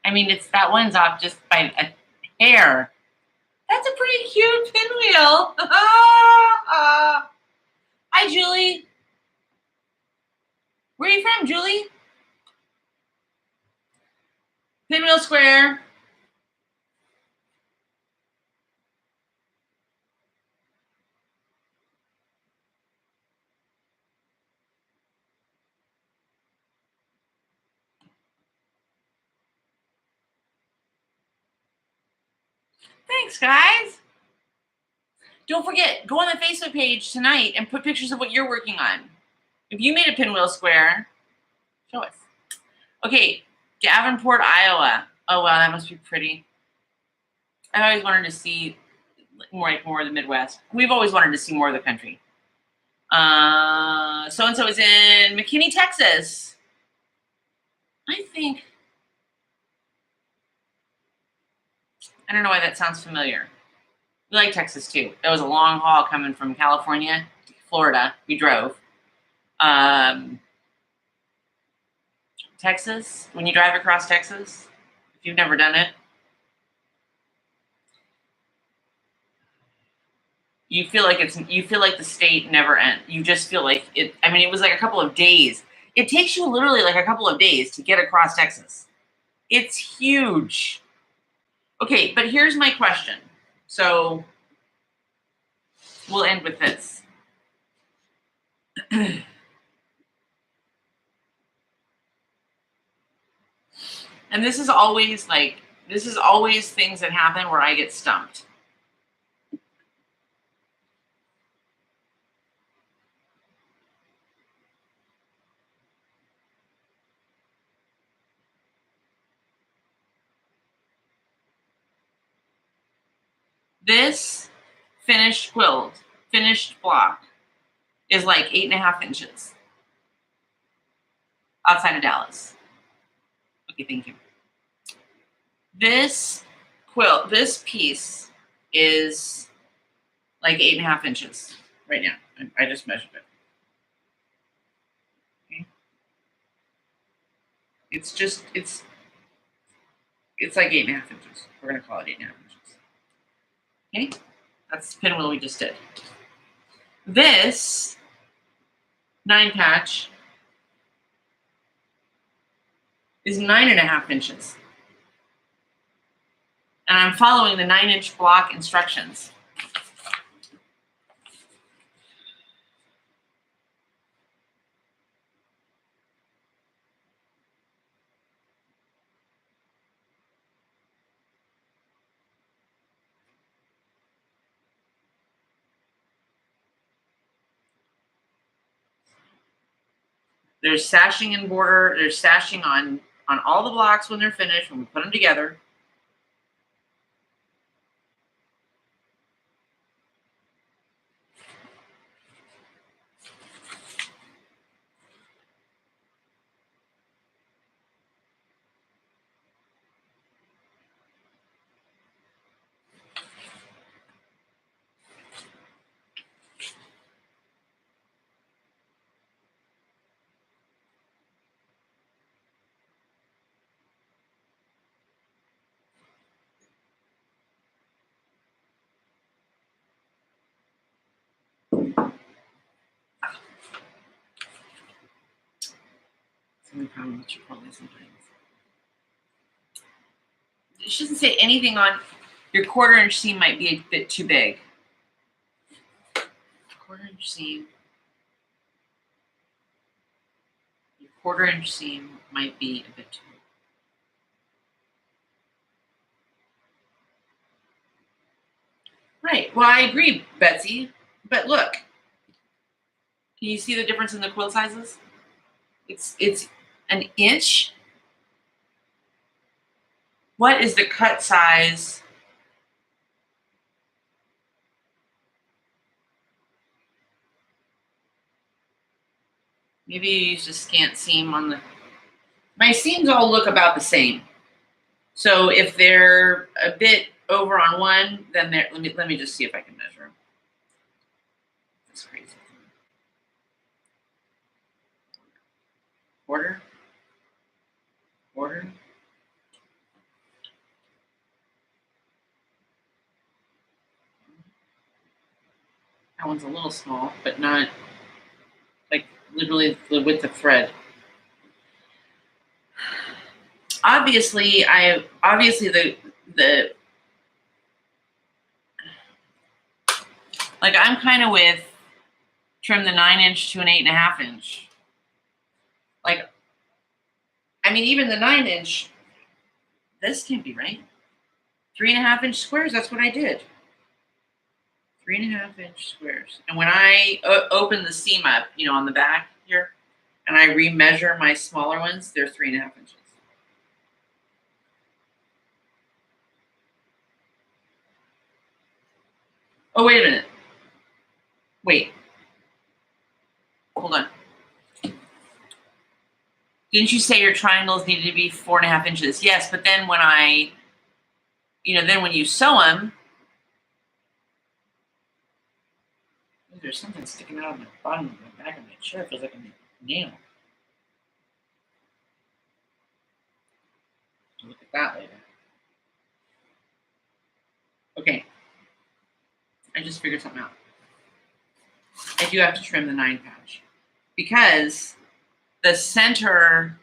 I mean, that one's off just by a hair. That's a pretty cute pinwheel. Hi, Julie. Where are you from, Julie? Pinwheel square. Thanks, guys. Don't forget, go on the Facebook page tonight and put pictures of what you're working on. If you made a pinwheel square, show us. Okay, Davenport, Iowa. Oh, wow, that must be pretty. I've always wanted to see more of the Midwest. We've always wanted to see more of the country. So-and-so is in McKinney, Texas. I don't know why that sounds familiar. We like Texas too. That was a long haul coming from California to Florida. We drove. Texas, when you drive across Texas, if you've never done it, you feel like the state never ends. You just feel like it. I mean, it was like a couple of days. It takes you literally like a couple of days to get across Texas. It's huge. Okay, but here's my question. So we'll end with this. And this is always things that happen where I get stumped. This finished block is like 8.5 inches outside of Dallas. Okay, thank you. This piece is like 8.5 inches right now. I just measured it. Okay. It's like 8.5 inches. We're gonna call it 8.5 inches. Okay, that's the pinwheel we just did. This 9-patch is 9.5 inches. And I'm following the 9-inch block instructions. There's sashing and border. There's sashing on all the blocks when they're finished, when we put them together. It shouldn't say anything on your 1/4 inch seam might be a bit too big. 1/4 inch seam. Your 1/4 inch seam might be a bit too big. Right. Well, I agree, Betsy. But look, can you see the difference in the quilt sizes? It's an inch. What is the cut size? Maybe you use a scant seam on the. My seams all look about the same. So if they're a bit over on one, then they're. Let me just see if I can measure them. That's crazy. 1/4. 1/4. That one's a little small, but not like literally the width of thread. Obviously, the like I'm kind of with trim the 9 inch to an 8.5 inch. Like, I mean, even the 9 inch, this can't be right. 3.5 inch squares, that's what I did. 3.5 inch squares. And when I open the seam up, you know, on the back here, and I remeasure my smaller ones, they're 3.5 inches. Oh, wait a minute. Wait. Hold on. Didn't you say your triangles needed to be 4.5 inches? Yes, but then when I, then when you sew them, there's something sticking out of the bottom of the back of my chair. It feels like a nail. I'll look at that later. Okay. I just figured something out. I do have to trim the 9 patch because the center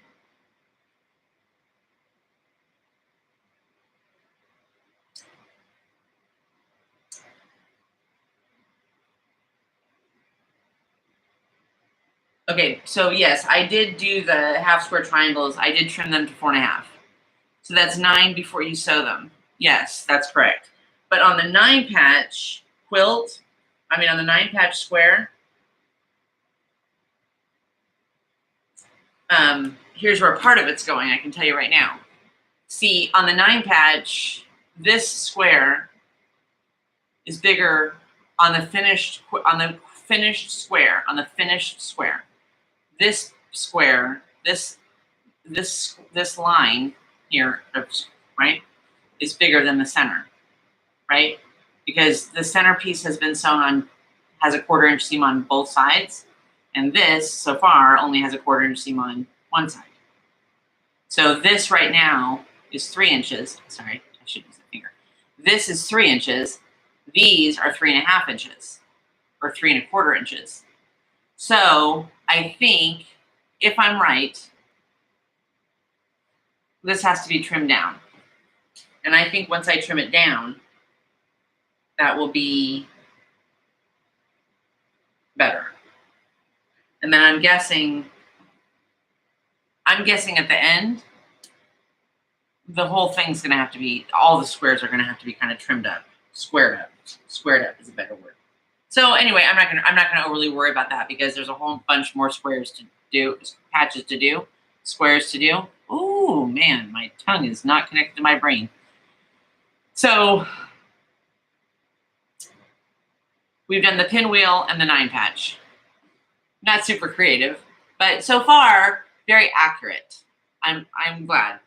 okay, so yes, I did do the half square triangles. I did trim them to 4.5. So that's 9 before you sew them. Yes, that's correct. But on the 9 patch quilt, on the 9 patch square, here's where part of it's going. I can tell you right now. See, on the 9 patch, this square is bigger on the finished square. This square, this line here, right, is bigger than the center, right? Because the center piece has been sewn on, has a 1/4 inch seam on both sides, and this so far only has a 1/4 inch seam on one side. So this right now is 3 inches. Sorry, I should use the finger. This is 3 inches. These are 3.5 inches, or 3.25 inches. So I think, if I'm right, this has to be trimmed down. And I think once I trim it down, that will be better. And then I'm guessing at the end, the whole thing's gonna have to be, all the squares are gonna have to be kind of trimmed up, squared up. Squared up is a better word. So anyway, I'm not gonna overly worry about that because there's a whole bunch more squares to do, patches to do, squares to do. Oh man, my tongue is not connected to my brain. So we've done the pinwheel and the 9-patch. Not super creative, but so far very accurate. I'm glad.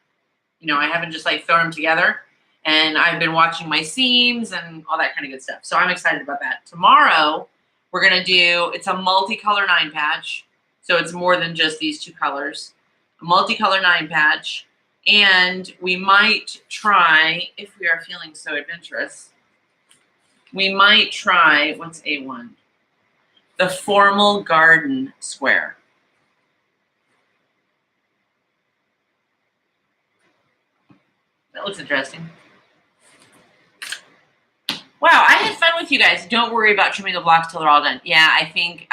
You know, I haven't just like thrown them together, and I've been watching my seams and all that kind of good stuff. So I'm excited about that. Tomorrow we're gonna do, it's a multicolor 9-patch, so it's more than just these 2 colors. A multicolor 9-patch, and we might try, if we are feeling so adventurous, we might try, what's A1? The formal garden square. That looks interesting. Wow, I had fun with you guys. Don't worry about trimming the blocks till they're all done. Yeah, I think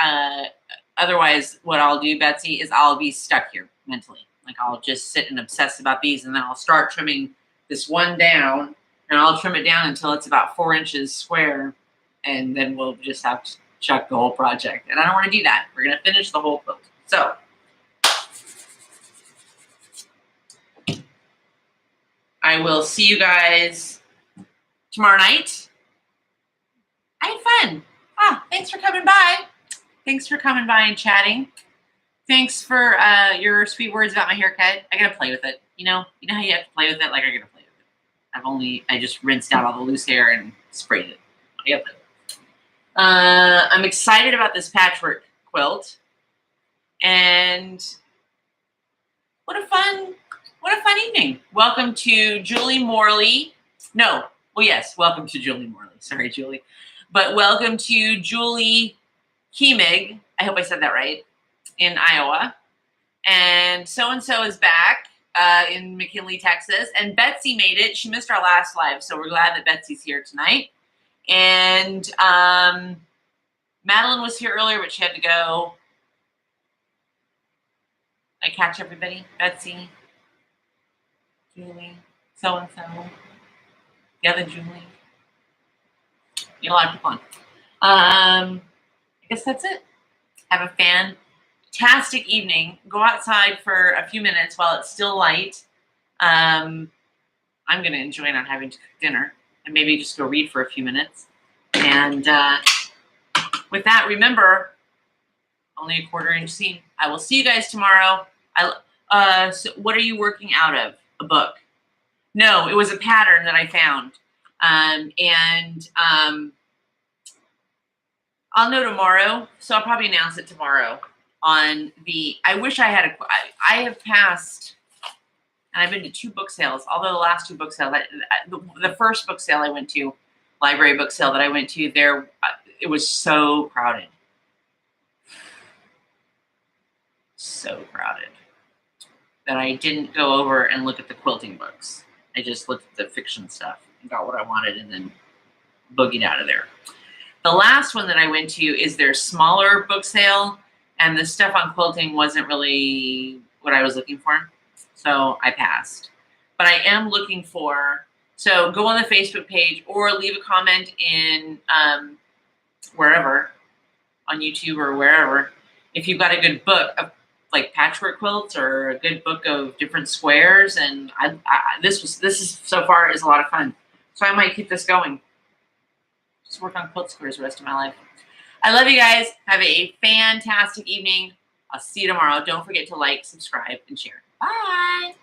otherwise what I'll do, Betsy, is I'll be stuck here mentally. Like I'll just sit and obsess about these, and then I'll start trimming this one down, and I'll trim it down until it's about 4 inches square, and then we'll just have to chuck the whole project. And I don't want to do that. We're going to finish the whole quilt. So I will see you guys tomorrow night. I had fun. Thanks for coming by. Thanks for coming by and chatting. Thanks for your sweet words about my haircut. I gotta play with it. You know how you have to play with it? Like I gotta play with it. I just rinsed out all the loose hair and sprayed it. I gotta play with it. I'm excited about this patchwork quilt. And what a fun evening. Welcome to Julie Morley. No, well, yes, welcome to Julie Morley. Sorry, Julie. But welcome to Julie Kiemig. I hope I said that right. In Iowa. And so-and-so is back in McKinley, Texas. And Betsy made it. She missed our last live, so we're glad that Betsy's here tonight. And Madeline was here earlier, but she had to go. I catch everybody. Betsy, Julie, so-and-so, the other Julie. You know, a lot of people on. I guess that's it. Have a fantastic evening. Go outside for a few minutes while it's still light. I'm going to enjoy not having to cook dinner and maybe just go read for a few minutes. And with that, remember, only a 1/4 inch seam. I will see you guys tomorrow. So what are you working out of? A book? No, it was a pattern that I found. I'll know tomorrow, so I'll probably announce it tomorrow on the, I wish I had I have passed, and I've been to 2 book sales, although the last 2 book sales, the first book sale I went to, library book sale that I went to, there, it was so crowded. So crowded that I didn't go over and look at the quilting books. I just looked at the fiction stuff and got what I wanted and then boogied out of there. The last one that I went to is their smaller book sale, and the stuff on quilting wasn't really what I was looking for, so I passed. But I am looking for, so go on the Facebook page or leave a comment in wherever, on YouTube or wherever, if you've got a good book of like patchwork quilts or a good book of different squares. And this is so far is a lot of fun, so I might keep this going. Just work on quilt squares the rest of my life. I love you guys. Have a fantastic evening. I'll see you tomorrow. Don't forget to like, subscribe, and share. Bye.